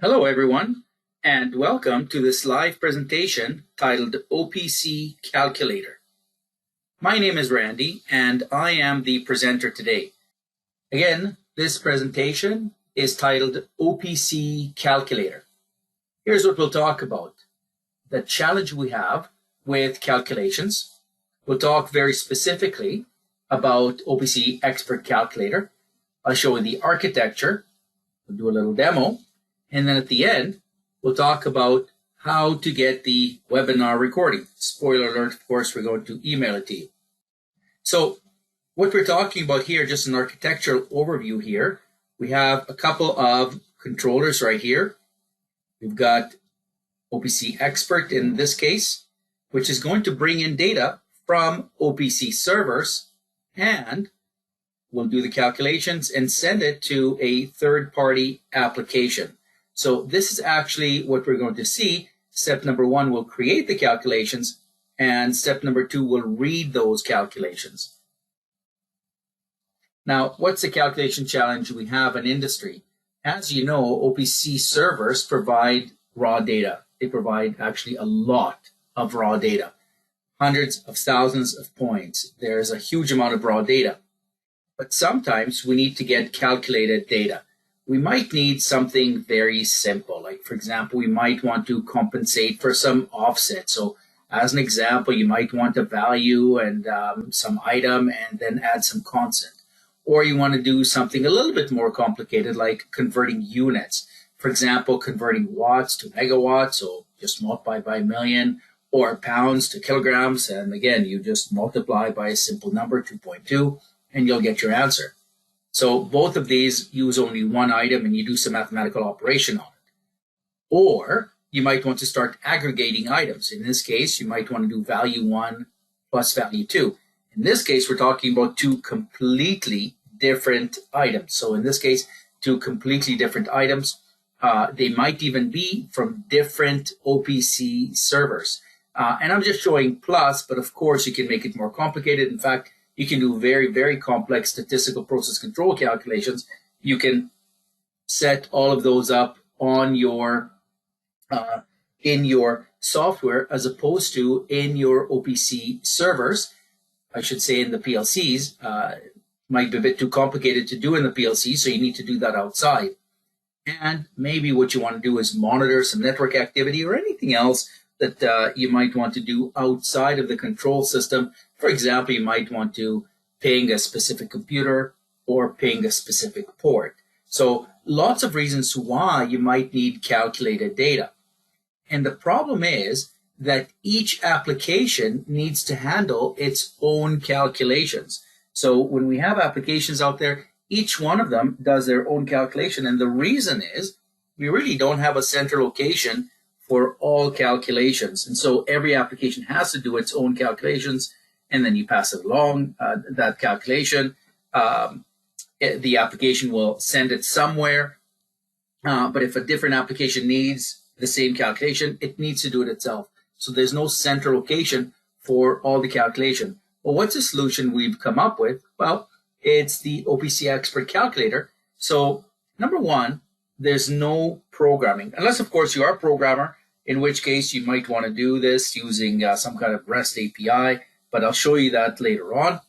Hello, everyone, and welcome to this live presentation titled OPC Calculator. My name is Randy, and I am the presenter today. Again, this presentation is titled OPC Calculator. Here's what we'll talk about: the challenge we have with calculations. We'll talk very specifically about OPC Expert Calculator. I'll show you the architecture. We'll do a little demo. And then at the end, we'll talk about how to get the webinar recording. Spoiler alert, of course, we're going to email it to you. So what we're talking about here, just an architectural overview here, we have a couple of controllers right here. We've got OPC Expert in this case, which is going to bring in data from OPC servers, and we'll do the calculations and send it to a third-party application. So this is actually what we're going to see. Step number one will create the calculations, and step number two will read those calculations. Now, what's the calculation challenge we have in industry? As you know, OPC servers provide raw data. They provide actually a lot of raw data, hundreds of thousands of points. There's a huge amount of raw data. But sometimes we need to get calculated data. We might need something very simple. Like, for example, we might want to compensate for some offset. So as an example, you might want a value and some item and then add some constant. Or you want to do something a little bit more complicated, like converting units. For example, converting watts to megawatts, so just multiply by a million, or pounds to kilograms. And again, you just multiply by a simple number, 2.2, and you'll get your answer. So both of these use only one item and you do some mathematical operation on it. Or you might want to start aggregating items. In this case, you might want to do value 1 plus value 2. In this case, we're talking about two completely different items. So in this case, two completely different items. They might even be from different OPC servers. And I'm just showing plus, but of course you can make it more complicated. In fact, you can do very, very complex statistical process control calculations. You can set all of those up on your in your software as opposed to in your OPC servers. I should say in the PLCs. Might be a bit too complicated to do in the PLC, so you need to do that outside. And maybe what you want to do is monitor some network activity or anything else that you might want to do outside of the control system. For example, you might want to ping a specific computer or ping a specific port. So lots of reasons why you might need calculated data. And the problem is that each application needs to handle its own calculations. So when we have applications out there, each one of them does their own calculation. And the reason is we really don't have a central location for all calculations. And so every application has to do its own calculations, and then you pass it along, that calculation. The application will send it somewhere, but if a different application needs the same calculation, it needs to do it itself. So there's no central location for all the calculation. Well, what's the solution we've come up with? Well, it's the OPC Expert Calculator. So number one, there's no programming, unless of course you are a programmer, in which case you might want to do this using some kind of REST API, but I'll show you that later on.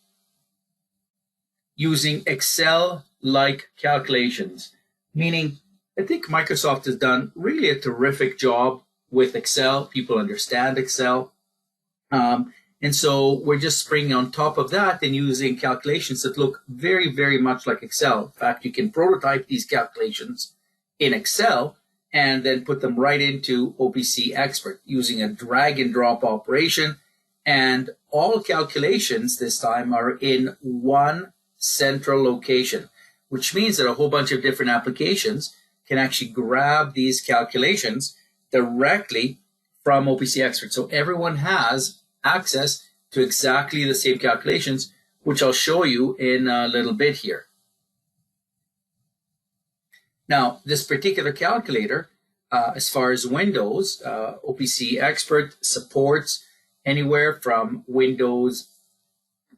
Using Excel-like calculations, meaning I think Microsoft has done really a terrific job with Excel. People understand Excel. And so we're just springing on top of that and using calculations that look very, very much like Excel. In fact, you can prototype these calculations in Excel and then put them right into OPC Expert using a drag and drop operation. And all calculations this time are in one central location, which means that a whole bunch of different applications can actually grab these calculations directly from OPC Expert. So everyone has access to exactly the same calculations, which I'll show you in a little bit here. Now, this particular calculator, as far as Windows, OPC Expert supports anywhere from Windows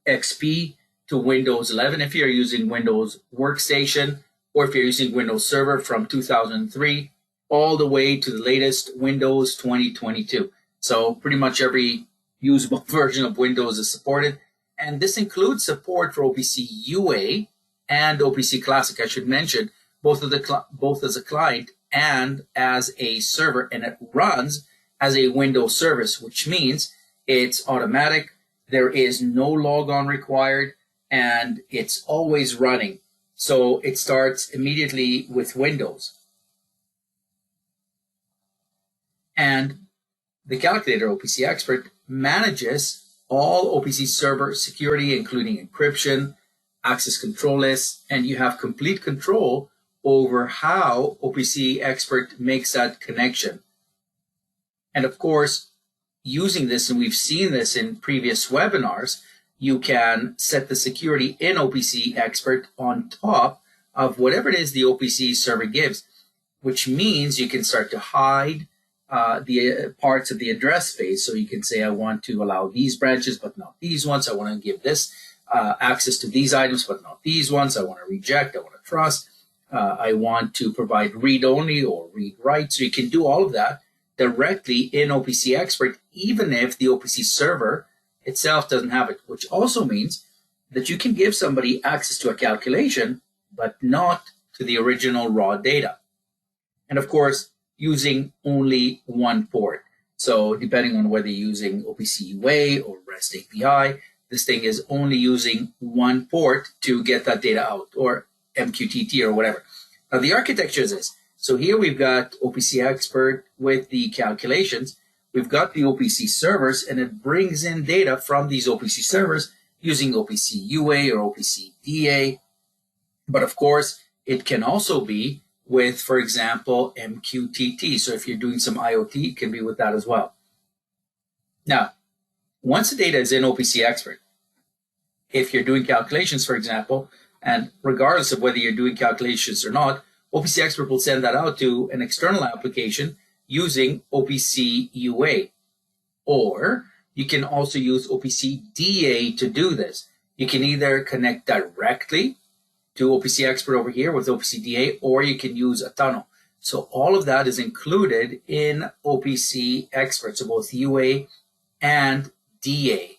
XP to Windows 11 if you're using Windows Workstation, or if you're using Windows Server from 2003, all the way to the latest Windows 2022. So pretty much every usable version of Windows is supported. And this includes support for OPC UA and OPC Classic. I should mention both as a client and as a server, and it runs as a Windows service, which means it's automatic. There is no logon required, and it's always running. So it starts immediately with Windows. And the calculator, OPC Expert, manages all OPC server security, including encryption, access control lists, and you have complete control over how OPC Expert makes that connection. And of course, using this, and we've seen this in previous webinars, you can set the security in OPC Expert on top of whatever it is the OPC server gives, which means you can start to hide the parts of the address space. So you can say, I want to allow these branches, but not these ones. I want to give this access to these items, but not these ones. I want to reject. I want to trust. I want to provide read-only or read-write. So you can do all of that directly in OPC Expert, even if the OPC server itself doesn't have it, which also means that you can give somebody access to a calculation, but not to the original raw data. And of course, using only one port. So depending on whether you're using OPC UA or REST API, this thing is only using one port to get that data out, or MQTT or whatever. Now the architecture is this. So here we've got OPC Expert with the calculations. We've got the OPC servers, and it brings in data from these OPC servers using OPC UA or OPC DA. But of course, it can also be with, for example, MQTT. So if you're doing some IoT, it can be with that as well. Now, once the data is in OPC Expert, if you're doing calculations, for example, and regardless of whether you're doing calculations or not, OPC Expert will send that out to an external application using OPC UA. Or you can also use OPC DA to do this. You can either connect directly to OPC Expert over here with OPC DA, or you can use a tunnel. So all of that is included in OPC Expert, so both UA and DA.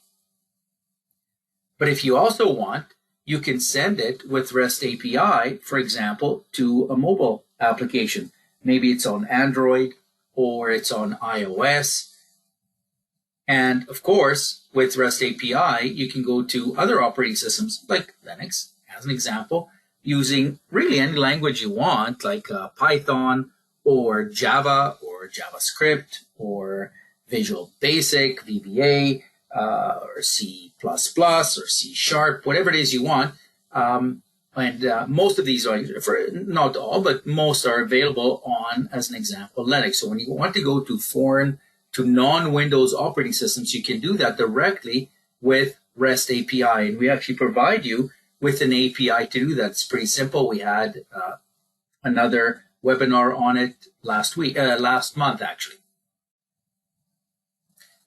But if you also want, you can send it with REST API, for example, to a mobile application. Maybe it's on Android or it's on iOS. And of course, with REST API, you can go to other operating systems like Linux, as an example, using really any language you want, like Python or Java or JavaScript or Visual Basic, VBA, or C++ or C#, whatever it is you want. Most of these are, not all, but most are available on, as an example, Linux. So when you want to go to non-Windows operating systems, you can do that directly with REST API. And we actually provide you with an API to do that. It's pretty simple. We had another webinar on it last month, actually.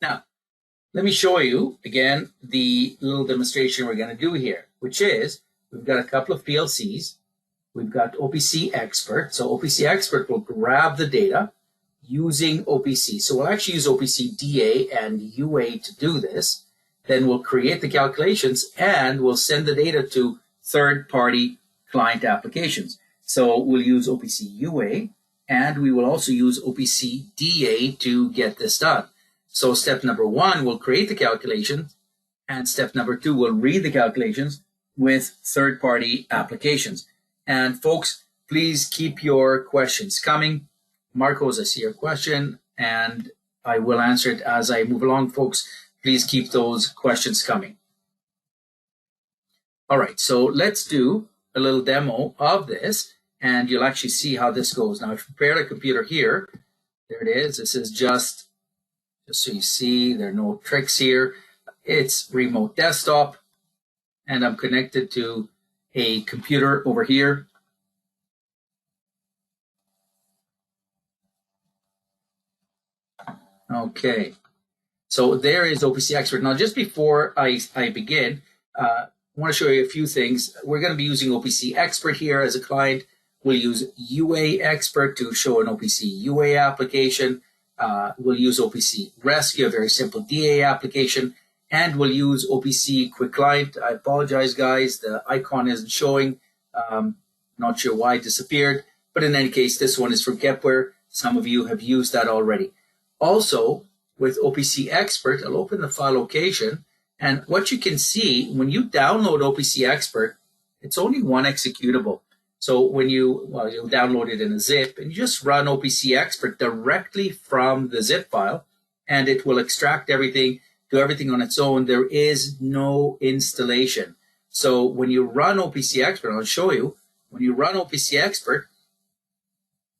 Now, let me show you, again, the little demonstration we're going to do here, which is we've got a couple of PLCs. We've got OPC Expert. So OPC Expert will grab the data using OPC. So we'll actually use OPC DA and UA to do this. Then we'll create the calculations and we'll send the data to third-party client applications. So we'll use OPC UA and we will also use OPC DA to get this done. So step number one, we'll create the calculation, and step number two, we'll read the calculations with third-party applications. And folks, please keep your questions coming. Marcos, I see your question, and I will answer it as I move along. Folks, please keep those questions coming. All right, so let's do a little demo of this, and you'll actually see how this goes. Now, I've prepared a computer here. There it is. This is just so you see, there are no tricks here. It's remote desktop, and I'm connected to a computer over here. Okay, so there is OPC Expert. Now, just before I begin, I want to show you a few things. We're going to be using OPC Expert here as a client. We'll use UA Expert to show an OPC UA application. We'll use OPC Rescue, a very simple DA application. And we'll use OPC Quick Client. I apologize, guys. The icon isn't showing. Not sure why it disappeared. But in any case, this one is from Kepware. Some of you have used that already. Also, with OPC Expert, I'll open the file location. And what you can see, when you download OPC Expert, it's only one executable. So when you'll download it in a zip, and you just run OPC Expert directly from the zip file, and it will extract everything, do everything on its own. There is no installation. So when you run OPC Expert, I'll show you, when you run OPC Expert,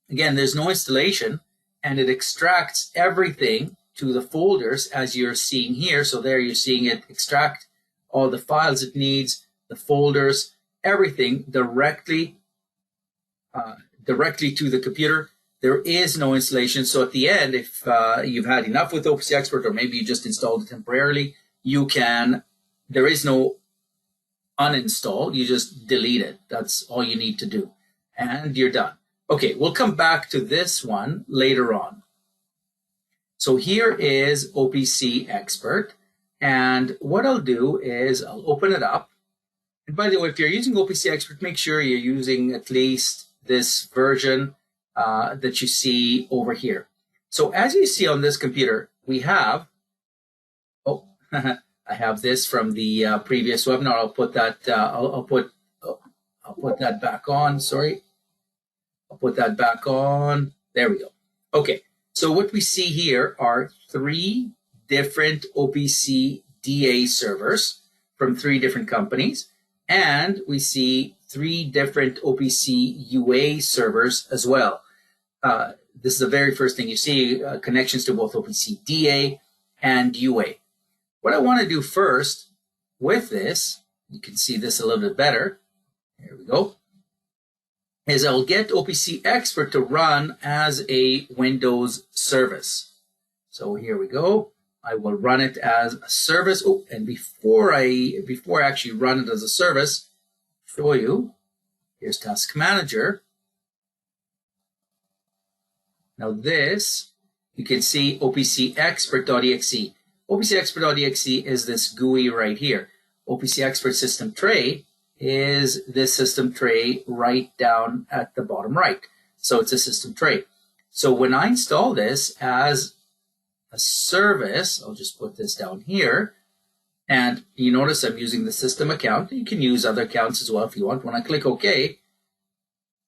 again, there's no installation, and it extracts everything to the folders as you're seeing here. So there you're seeing it extract all the files it needs, the folders, everything directly to the computer. There is no installation. So at the end, if you've had enough with OPC Expert, or maybe you just installed it temporarily, there is no uninstall. You just delete it. That's all you need to do. And you're done. Okay, we'll come back to this one later on. So here is OPC Expert. And what I'll do is I'll open it up. And by the way, if you're using OPC Expert, make sure you're using at least this version that you see over here. So as you see on this computer, we have, I have this from the previous webinar. I'll put that, I'll put that back on, sorry. I'll put that back on, there we go. Okay, so what we see here are 3 different OPC DA servers from 3 different companies. And we see 3 different OPC UA servers as well. This is the very first thing you see, connections to both OPC DA and UA. What I want to do first with this, you can see this a little bit better, here we go, is I'll get OPC Expert to run as a Windows service. So here we go. I will run it as a service. Oh, and before I actually run it as a service, show you, here's Task Manager. Now this, you can see OPC Expert.exe. OPC Expert.exe is this GUI right here. OPC Expert System Tray is this system tray right down at the bottom right. So it's a system tray. So when I install this as a service, I'll just put this down here, and you notice I'm using the system account. You can use other accounts as well if you want. When I click OK,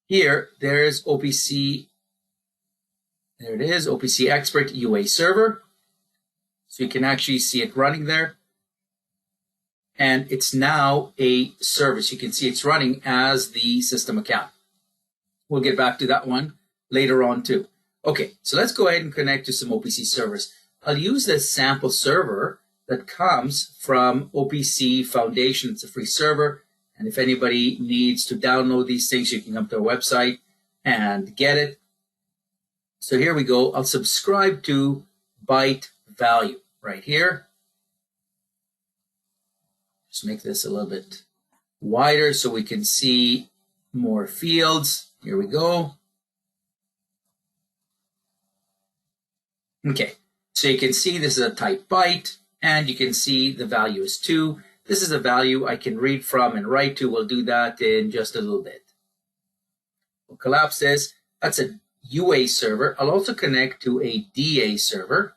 here, there's OPC, there it is, OPC Expert UA Server. So you can actually see it running there. And it's now a service. You can see it's running as the system account. We'll get back to that one later on too. Okay, so let's go ahead and connect to some OPC servers. I'll use this sample server that comes from OPC Foundation. It's a free server. And if anybody needs to download these things, you can come to our website and get it. So here we go. I'll subscribe to Byte Value right here. Just make this a little bit wider so we can see more fields. Here we go. Okay, so you can see this is a type byte, and you can see the value is 2. This is a value I can read from and write to. We'll do that in just a little bit. We'll collapse this. That's a UA server. I'll also connect to a DA server.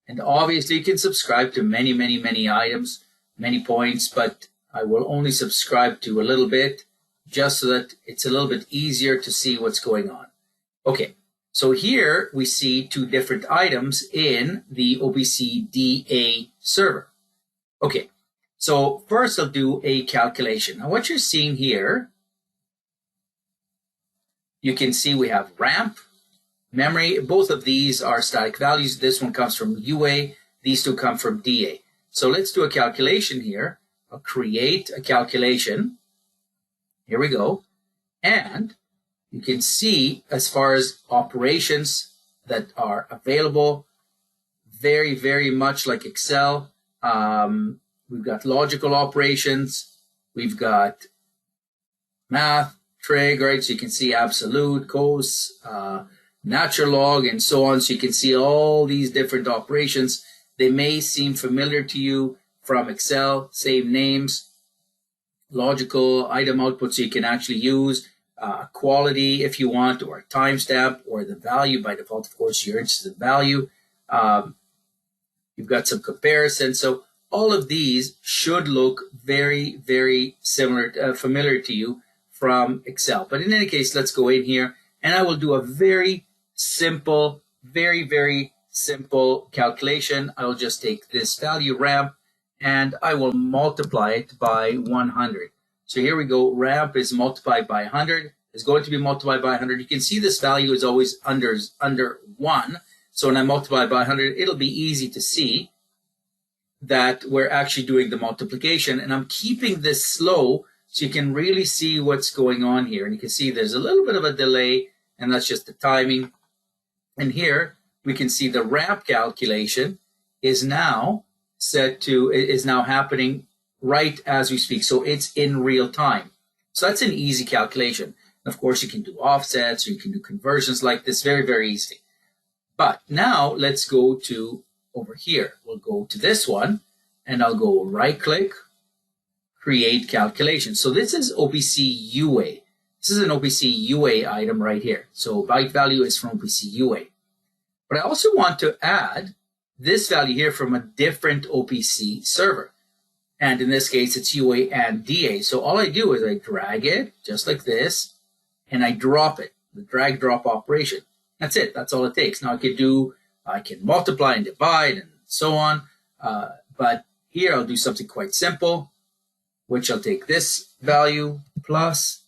And obviously you can subscribe to many, many, many items, many points, but I will only subscribe to a little bit just so that it's a little bit easier to see what's going on. Okay, so here we see 2 different items in the OPC DA server. Okay, so first I'll do a calculation. Now what you're seeing here, you can see we have ramp, memory. Both of these are static values. This one comes from UA. These 2 come from DA. So let's do a calculation here. I'll create a calculation. Here we go. And you can see as far as operations that are available, very, very much like Excel. We've got logical operations. We've got math, trig, right? So you can see absolute, cos, natural log, and so on. So you can see all these different operations. They may seem familiar to you from Excel, same names, logical item output, so you can actually use quality if you want, or a timestamp, or the value. By default, of course, you're interested in value. You've got some comparison. So all of these should look very, very similar, familiar to you from Excel. But in any case, let's go in here, and I will do a very simple, very, very simple calculation. I will just take this value ramp, and I will multiply it by 100. So here we go. Ramp is multiplied by 100. Is going to be multiplied by 100. You can see this value is always under 1. So when I multiply by 100, it'll be easy to see that we're actually doing the multiplication. And I'm keeping this slow so you can really see what's going on here. And you can see there's a little bit of a delay, and that's just the timing. And here we can see the ramp calculation is now happening right as we speak. So it's in real time. So that's an easy calculation. Of course, you can do offsets, or you can do conversions like this very, very easily. But now let's go to over here. We'll go to this one, and I'll go right click, create calculation. So this is OPC UA. This is an OPC UA item right here. So byte value is from OPC UA. But I also want to add this value here from a different OPC server. And in this case, it's UA and DA. So all I do is I drag it just like this, and I drop it, the drag drop operation. That's it. That's all it takes. Now I can multiply and divide and so on. But here I'll do something quite simple, which I'll take this value plus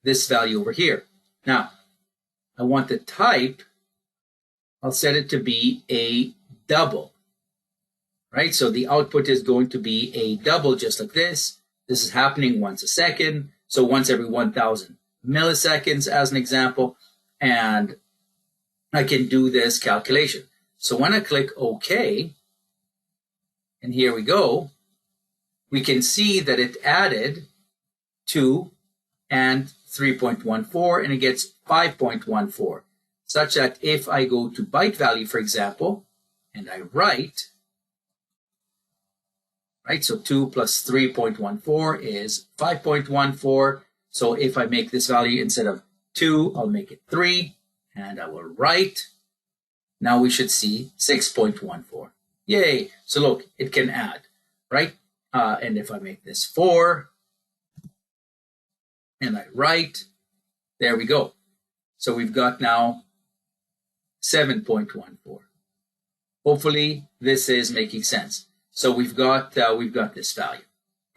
this value over here. Now, I want the type, I'll set it to be a double, right? So the output is going to be a double just like this. This is happening once a second. So once every 1,000 milliseconds as an example. And I can do this calculation. So when I click OK, and here we go, we can see that it added 2 and 3.14, and it gets 5.14, such that if I go to byte value, for example, and I write, right, so 2 plus 3.14 is 5.14. So if I make this value instead of 2, I'll make it 3, and I will write. Now we should see 6.14. Yay! So look, it can add, right? And if I make this 4, and I write, there we go. So we've got now 7.14. Hopefully this is making sense. So we've got this value.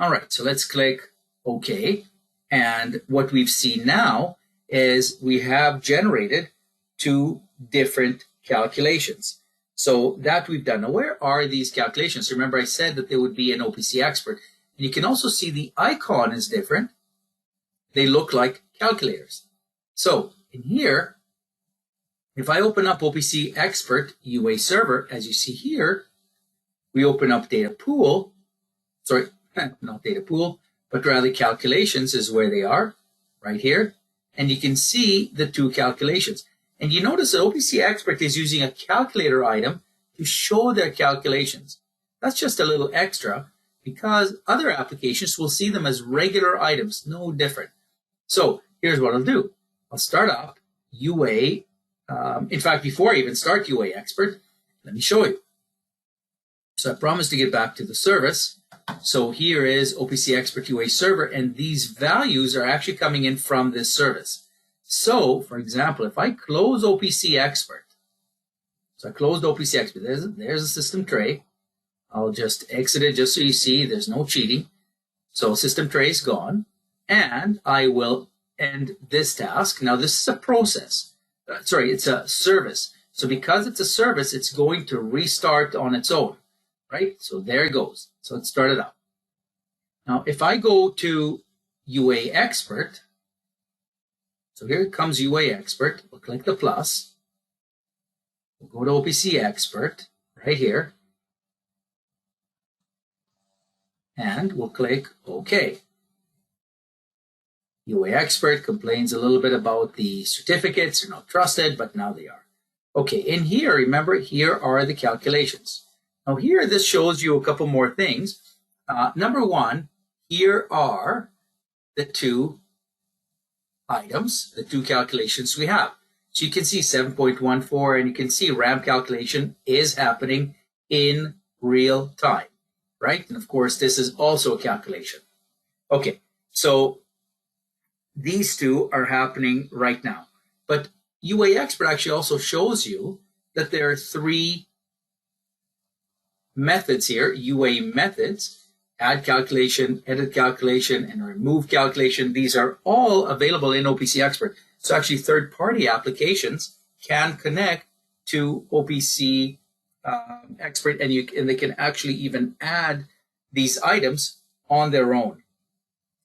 All right, so let's click OK. And what we've seen now is we have generated 2 different calculations. So that we've done. Now, where are these calculations? Remember, I said that they would be an OPC Expert. And you can also see the icon is different. They look like calculators. So in here, if I open up OPC Expert UA Server, as you see here, we open up data pool. Sorry, not data pool, but rather calculations is where they are, right here. And you can see the 2 calculations. And you notice that OPC Expert is using a calculator item to show their calculations. That's just a little extra because other applications will see them as regular items, no different. So here's what I'll do. I'll start up UA. In fact, before I even start UA Expert, let me show you. So I promised to get back to the service. So here is OPC Expert UA Server, and these values are actually coming in from this service. So, for example, if I close OPC Expert, so I closed OPC Expert, there's a system tray. I'll just exit it just so you see there's no cheating. So system tray is gone, and I will end this task. Now this is a process. It's a service. So because it's a service, it's going to restart on its own, right? So there it goes. So it started up. Now if I go to UA Expert, so here comes UA Expert. We'll click the plus. We'll go to OPC Expert right here. And we'll click OK. UA Expert complains a little bit about the certificates. They're not trusted, but now they are. Okay, in here, remember, here are the calculations. Now here, this shows you a couple more things. Number one, here are the two items, the two calculations we have. So you can see 7.14, and you can see RAM calculation is happening in real time, right? And of course, this is also a calculation. Okay, so these two are happening right now. But UA Expert actually also shows you that there are three methods here, UA methods: add calculation, edit calculation, and remove calculation. These are all available in OPC Expert. So actually third-party applications can connect to OPC Expert, and they can actually even add these items on their own.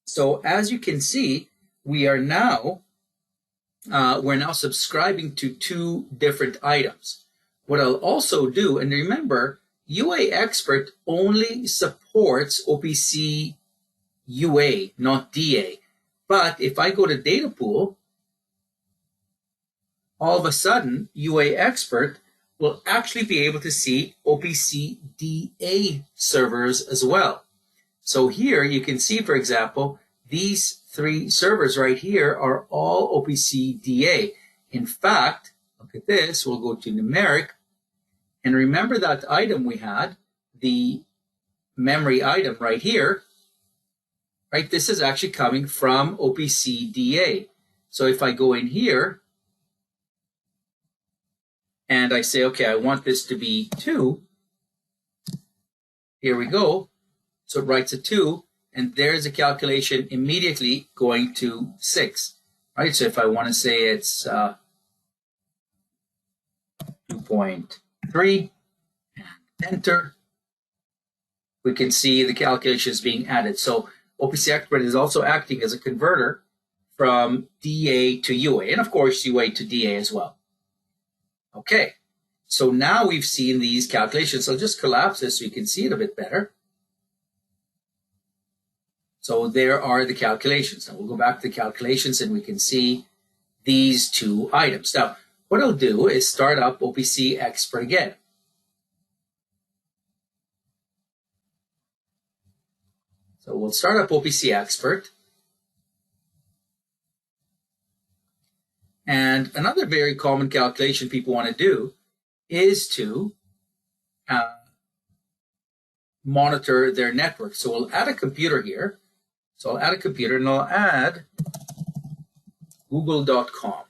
So as you can see, we're now subscribing to two different items. What I'll also do, and remember, UA Expert only supports OPC UA, not DA. But if I go to Data Pool, all of a sudden, UA Expert will actually be able to see OPC DA servers as well. So here you can see, for example, these three servers right here are all OPC DA. In fact, look at this. We'll go to numeric. And remember that item we had, the memory item right here, right? This is actually coming from OPC DA. So if I go in here and I say, okay, I want this to be 2, here we go. So it writes a 2, and there's a calculation immediately going to 6, right? So if I want to say it's 2.3, and enter, we can see the calculations being added. So OPC Expert is also acting as a converter from DA to UA, and of course UA to DA as well. Okay, so now we've seen these calculations. I'll just collapse this so you can see it a bit better. So there are the calculations. Now we'll go back to the calculations and we can see these two items. Now, what I'll do is start up OPC Expert again. So we'll start up OPC Expert. And another very common calculation people want to do is to monitor their network. So we'll add a computer here. So I'll add a computer and I'll add google.com.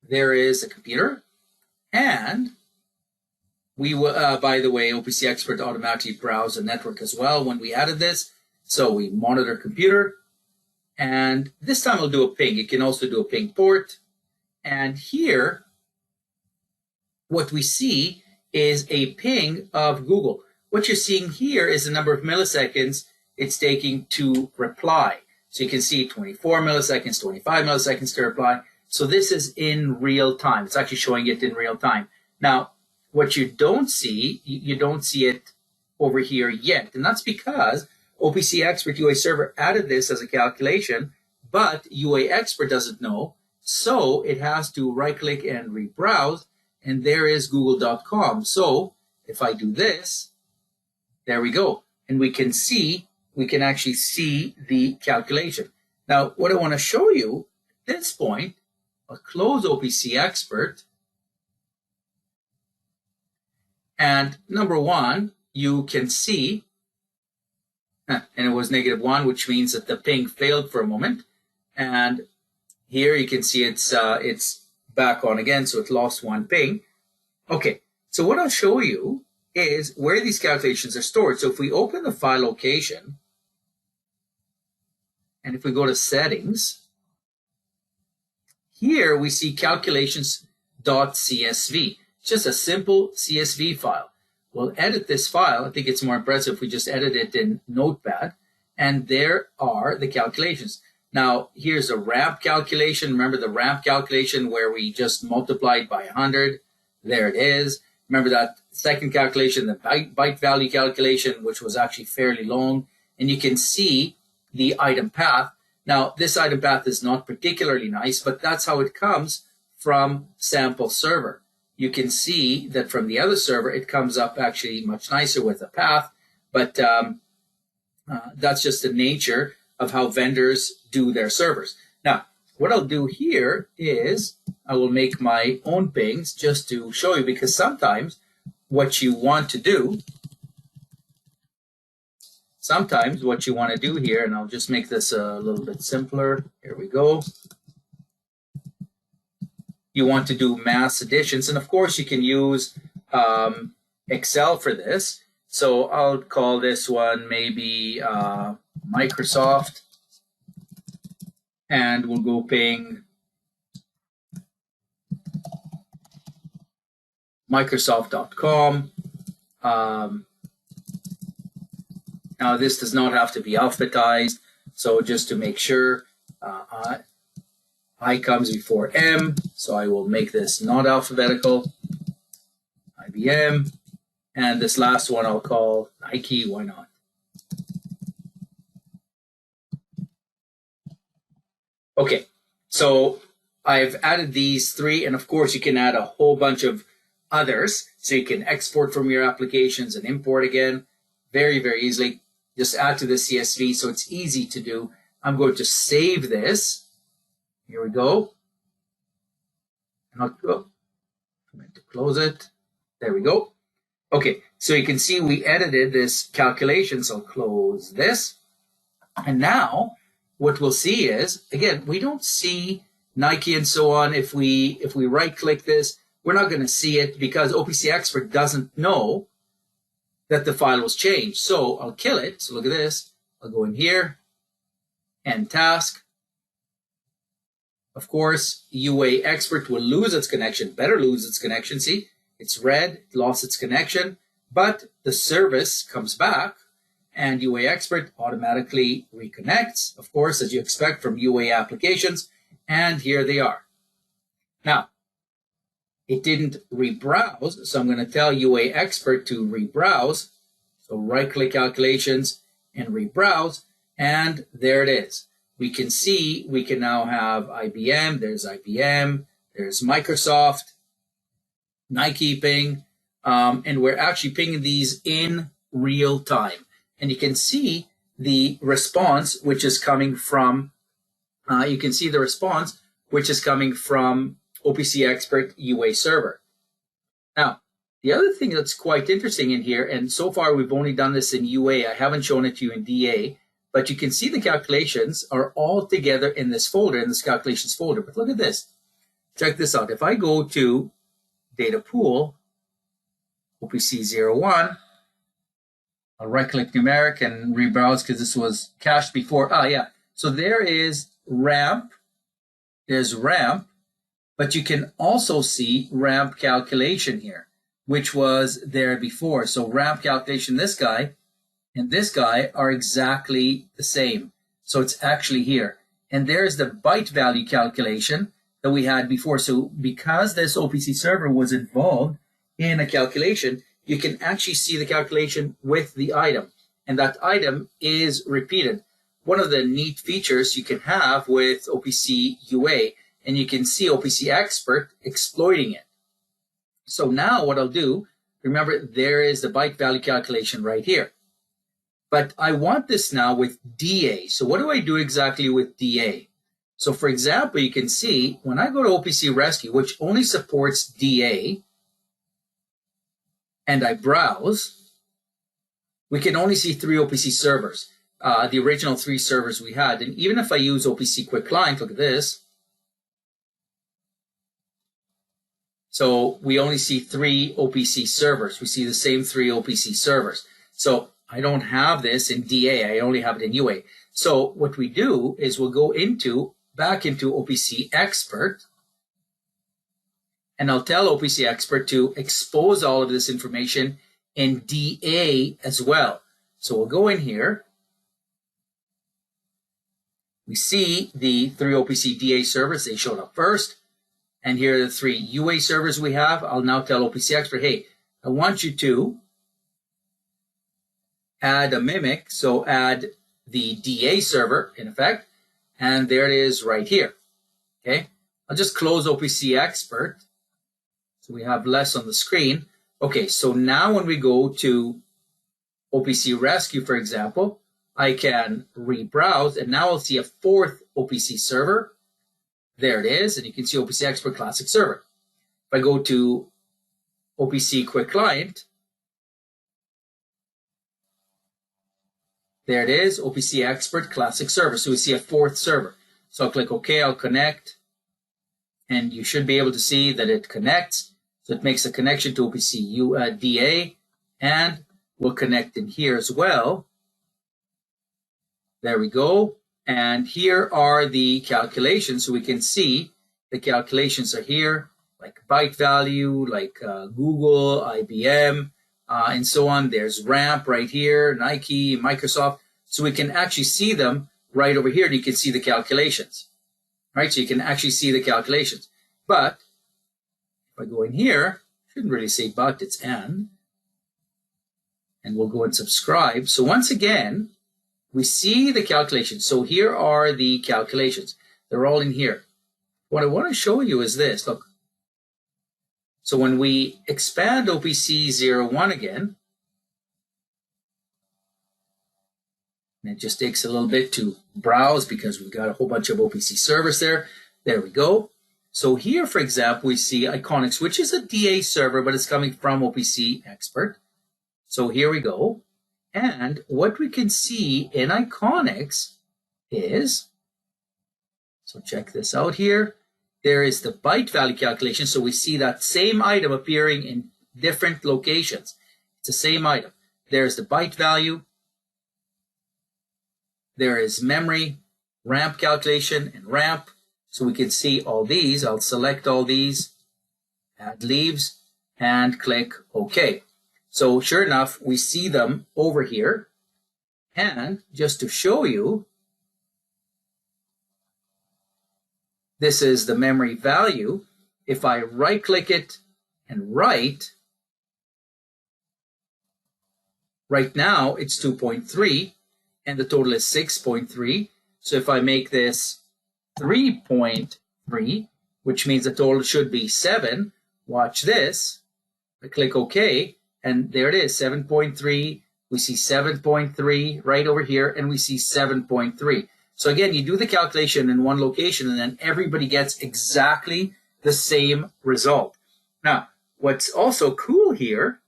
There is a computer, and we will, by the way, OPC Expert automatically browse the network as well when we added this. So we monitor computer, and this time I'll do a ping. You can also do a ping port. And here, what we see is a ping of Google. What you're seeing here is the number of milliseconds it's taking to reply. So you can see 24 milliseconds, 25 milliseconds to reply. So this is in real time. It's actually showing it in real time. Now, what you don't see, you don't see it over here yet. And that's because OPC Expert UA Server added this as a calculation, but UA Expert doesn't know. So it has to right-click and rebrowse, and there is google.com. So if I do this, there we go. And we can actually see the calculation. Now, what I want to show you at this point, I'll close OPC Expert. And number one, you can see, and it was -1, which means that the ping failed for a moment. And here you can see it's back on again, so it lost one ping. Okay, so what I'll show you is where these calculations are stored. So if we open the file location, and if we go to settings, here we see calculations.csv. It's just a simple CSV file. We'll edit this file. I think it's more impressive if we just edit it in Notepad. And there are the calculations. Now, here's a ramp calculation. Remember the ramp calculation where we just multiplied by 100? There it is. Remember that second calculation, the byte value calculation, which was actually fairly long. And you can see the item path. Now, this item path is not particularly nice, but that's how it comes from sample server. You can see that from the other server, it comes up actually much nicer with a path, but that's just the nature of how vendors do their servers. Now, what I'll do here is I will make my own pings just to show you, because sometimes what you want to do here, and I'll just make this a little bit simpler. Here we go. You want to do mass additions, and of course you can use Excel for this. So I'll call this one maybe Microsoft, and we'll go ping Microsoft.com. Now this does not have to be alphabetized, so just to make sure, I comes before M, so I will make this not alphabetical, IBM, and this last one I'll call Nike, why not? Okay, so I've added these three, and of course you can add a whole bunch of others, so you can export from your applications and import again very, very easily. Just add to the CSV, so it's easy to do. I'm going to save this. Here we go. And I'm going to close it. There we go. Okay, so you can see we edited this calculation, so I'll close this. And now what we'll see is, again, we don't see Nike and so on. If we right-click this, we're not going to see it because OPC Expert doesn't know that the file was changed. So I'll kill it. So look at this. I'll go in here, end task. Of course, UA Expert will lose its connection, better lose its connection. See, it's red, it lost its connection, but the service comes back and UA Expert automatically reconnects, of course, as you expect from UA applications. And here they are. Now, it didn't rebrowse, so I'm going to tell UA Expert to rebrowse. So right-click calculations and rebrowse, and there it is. We can see we can now have IBM, there's Microsoft, Nike ping, and we're actually pinging these in real time. And you can see the response, which is coming from, OPC Expert UA server. Now, the other thing that's quite interesting in here, and so far we've only done this in UA, I haven't shown it to you in DA, but you can see the calculations are all together in this folder, in this calculations folder. But look at this. Check this out. If I go to data pool, OPC01, I'll right-click numeric and rebrowse because this was cached before. So there is ramp. There's ramp. But you can also see ramp calculation here, which was there before. So ramp calculation, this guy and this guy are exactly the same. So it's actually here. And there's the byte value calculation that we had before. So because this OPC server was involved in a calculation, you can actually see the calculation with the item. And that item is repeated. One of the neat features you can have with OPC UA, and you can see OPC Expert exploiting it. So now what I'll do, remember there is the byte value calculation right here. But I want this now with DA. So what do I do exactly with DA? So for example, you can see when I go to OPC Rescue, which only supports DA, and I browse, we can only see 3 OPC servers, the original 3 servers we had. And even if I use OPC Quick Client, look at this. So we only see 3 OPC servers. We see the same 3 OPC servers. So I don't have this in DA. I only have it in UA. So what we do is we'll go back into OPC Expert, and I'll tell OPC Expert to expose all of this information in DA as well. So we'll go in here. We see the 3 OPC DA servers. They showed up first. And here are the 3 UA servers we have. I'll now tell OPC Expert, hey, I want you to add a mimic. So add the DA server in effect, and there it is right here. Okay, I'll just close OPC Expert so we have less on the screen. Okay, so now when we go to OPC Rescue, for example, I can rebrowse, and now I'll see a fourth OPC server. There it is, and you can see OPC Expert Classic Server. If I go to OPC Quick Client, there it is, OPC Expert Classic Server. So we see a fourth server. So I'll click OK, I'll connect, and you should be able to see that it connects. So it makes a connection to OPC DA, and we'll connect in here as well. There we go. And here are the calculations. So we can see the calculations are here, like byte value, like Google, IBM, and so on. There's Ramp right here, Nike, Microsoft. So we can actually see them right over here, and you can see the calculations. Right? So you can actually see the calculations. But if I go in here, shouldn't really say but, it's and we'll go and subscribe. So once again, we see the calculations. So here are the calculations. They're all in here. What I want to show you is this. Look. So when we expand OPC 01 again, and it just takes a little bit to browse because we've got a whole bunch of OPC servers there. There we go. So here, for example, we see Iconics, which is a DA server, but it's coming from OPC Expert. So here we go. And what we can see in Iconics is, so check this out here, there is the byte value calculation. So we see that same item appearing in different locations. It's the same item. There's the byte value. There is memory, ramp calculation, and ramp. So we can see all these. I'll select all these, add leaves, and click OK. So sure enough, we see them over here. And just to show you, this is the memory value. If I right-click it and write, right now it's 2.3, and the total is 6.3. So if I make this 3.3, which means the total should be 7, watch this. I click OK. And there it is, 7.3. We see 7.3 right over here, and we see 7.3. So again, you do the calculation in one location, and then everybody gets exactly the same result. Now, what's also cool here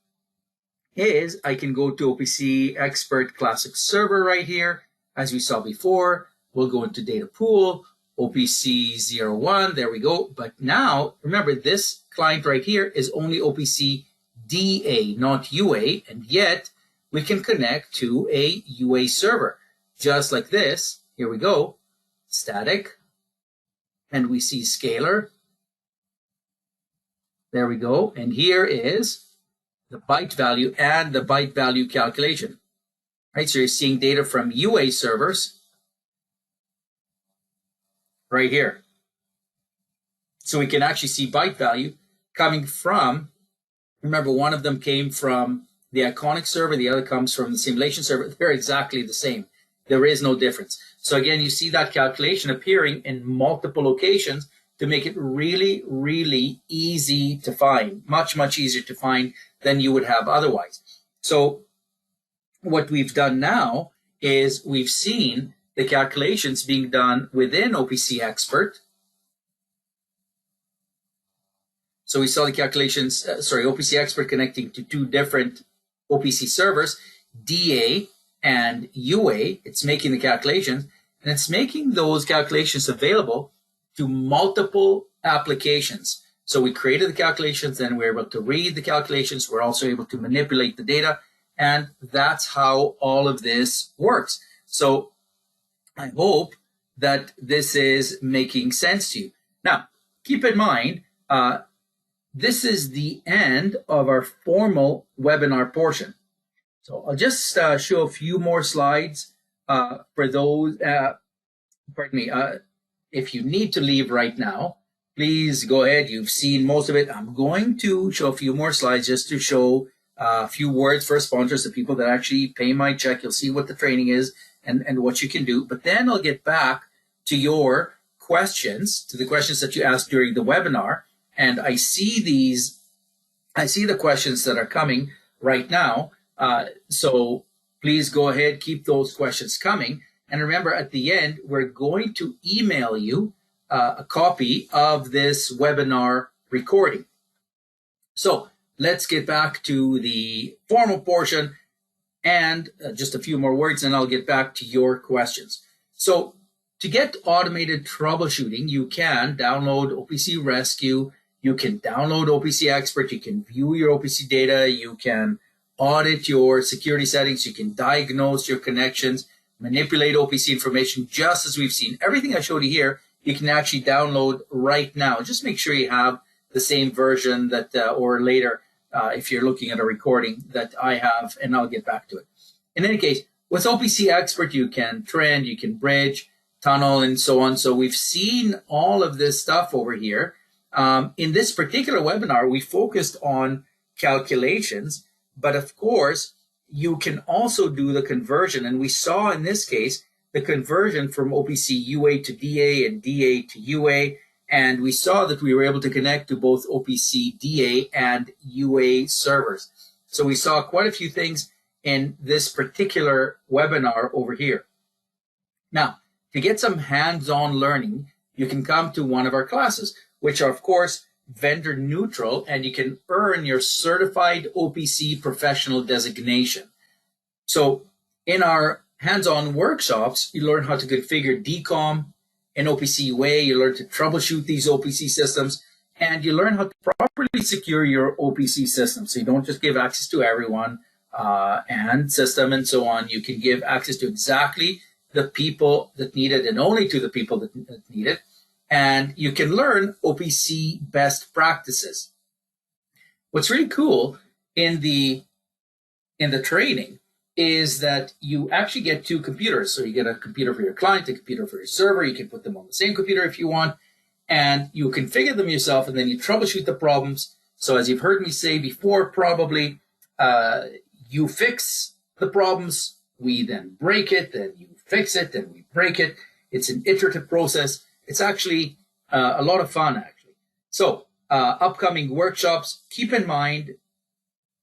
is I can go to OPC Expert Classic Server right here. As we saw before, we'll go into Data Pool, OPC 01, there we go. But now, remember, this client right here is only OPC DA, not UA, and yet we can connect to a UA server. Just like this, here we go, static, and we see scalar. There we go, and here is the byte value and the byte value calculation. Right, so you're seeing data from UA servers right here. So we can actually see byte value coming from, remember, one of them came from the Iconic server, the other comes from the simulation server. They're exactly the same. There is no difference. So again, you see that calculation appearing in multiple locations to make it really, really easy to find, much, much easier to find than you would have otherwise. So what we've done now is we've seen the calculations being done within OPC Expert. So we saw the calculations, OPC Expert connecting to two different OPC servers, DA and UA. It's making the calculations, and it's making those calculations available to multiple applications. So we created the calculations, then we're able to read the calculations. We're also able to manipulate the data, and that's how all of this works. So I hope that this is making sense to you. Now, keep in mind, this is the end of our formal webinar portion. So I'll just show a few more slides for those, if you need to leave right now, please go ahead. You've seen most of it. I'm going to show a few more slides just to show a few words for sponsors, the people that actually pay my check. You'll see what the training is and what you can do. But then I'll get back to your questions, to the questions that you asked during the webinar. And I see the questions that are coming right now. So please go ahead, keep those questions coming. And remember, at the end, we're going to email you a copy of this webinar recording. So let's get back to the formal portion and just a few more words, and I'll get back to your questions. So to get automated troubleshooting, you can download OPC Rescue, you can download OPC Expert, you can view your OPC data, you can audit your security settings, you can diagnose your connections, manipulate OPC information, just as we've seen. Everything I showed you here, you can actually download right now. Just make sure you have the same version that, or later, if you're looking at a recording that I have, and I'll get back to it. In any case, with OPC Expert, you can trend, you can bridge, tunnel, and so on. So we've seen all of this stuff over here. In this particular webinar, we focused on calculations, but of course, you can also do the conversion. And we saw in this case, the conversion from OPC UA to DA and DA to UA. And we saw that we were able to connect to both OPC DA and UA servers. So we saw quite a few things in this particular webinar over here. Now, to get some hands-on learning, you can come to one of our classes, which are, of course, vendor neutral, and you can earn your certified OPC professional designation. So in our hands-on workshops, you learn how to configure DCOM in OPC UA, you learn to troubleshoot these OPC systems, and you learn how to properly secure your OPC system. So you don't just give access to everyone and system and so on. You can give access to exactly the people that need it and only to the people that need it. And you can learn OPC best practices. What's really cool in the training is that you actually get two computers. So you get a computer for your client, a computer for your server. You can put them on the same computer if you want, and you configure them yourself, and then you troubleshoot the problems. So as you've heard me say before, probably, you fix the problems, we then break it, then you fix it, then we break it. It's an iterative process. It's actually a lot of fun, actually. So upcoming workshops, keep in mind,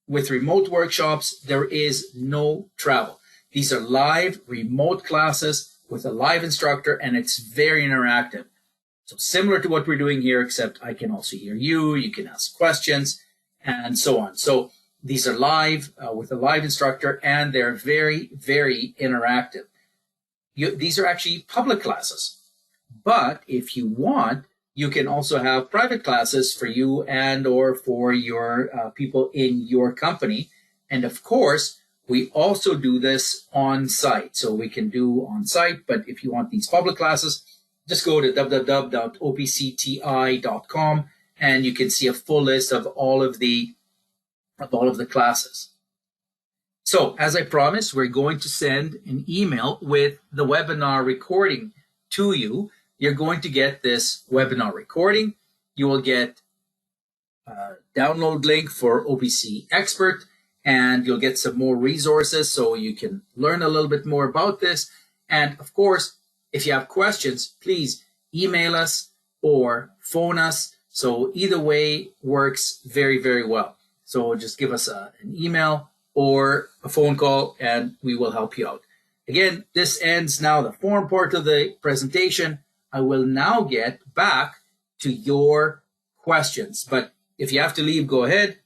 with remote workshops, there is no travel. These are live, remote classes with a live instructor, and it's very interactive. So similar to what we're doing here, except I can also hear you, you can ask questions, and so on. So these are live with a live instructor, and they're very, very interactive. These are actually public classes. But if you want, you can also have private classes for you and or for your people in your company. And of course, we also do this on site. So we can do on site, but if you want these public classes, just go to www.opcti.com and you can see a full list of all of the classes. So as I promised, we're going to send an email with the webinar recording to you. You're going to get this webinar recording. You will get a download link for OPC Expert, and you'll get some more resources so you can learn a little bit more about this. And of course, if you have questions, please email us or phone us. So either way works very, very well. So just give us an email or a phone call and we will help you out. Again, this ends now the form part of the presentation. I will now get back to your questions. But if you have to leave, go ahead.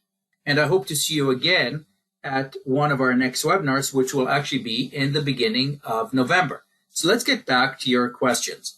And I hope to see you again at one of our next webinars, which will actually be in the beginning of November. So let's get back to your questions.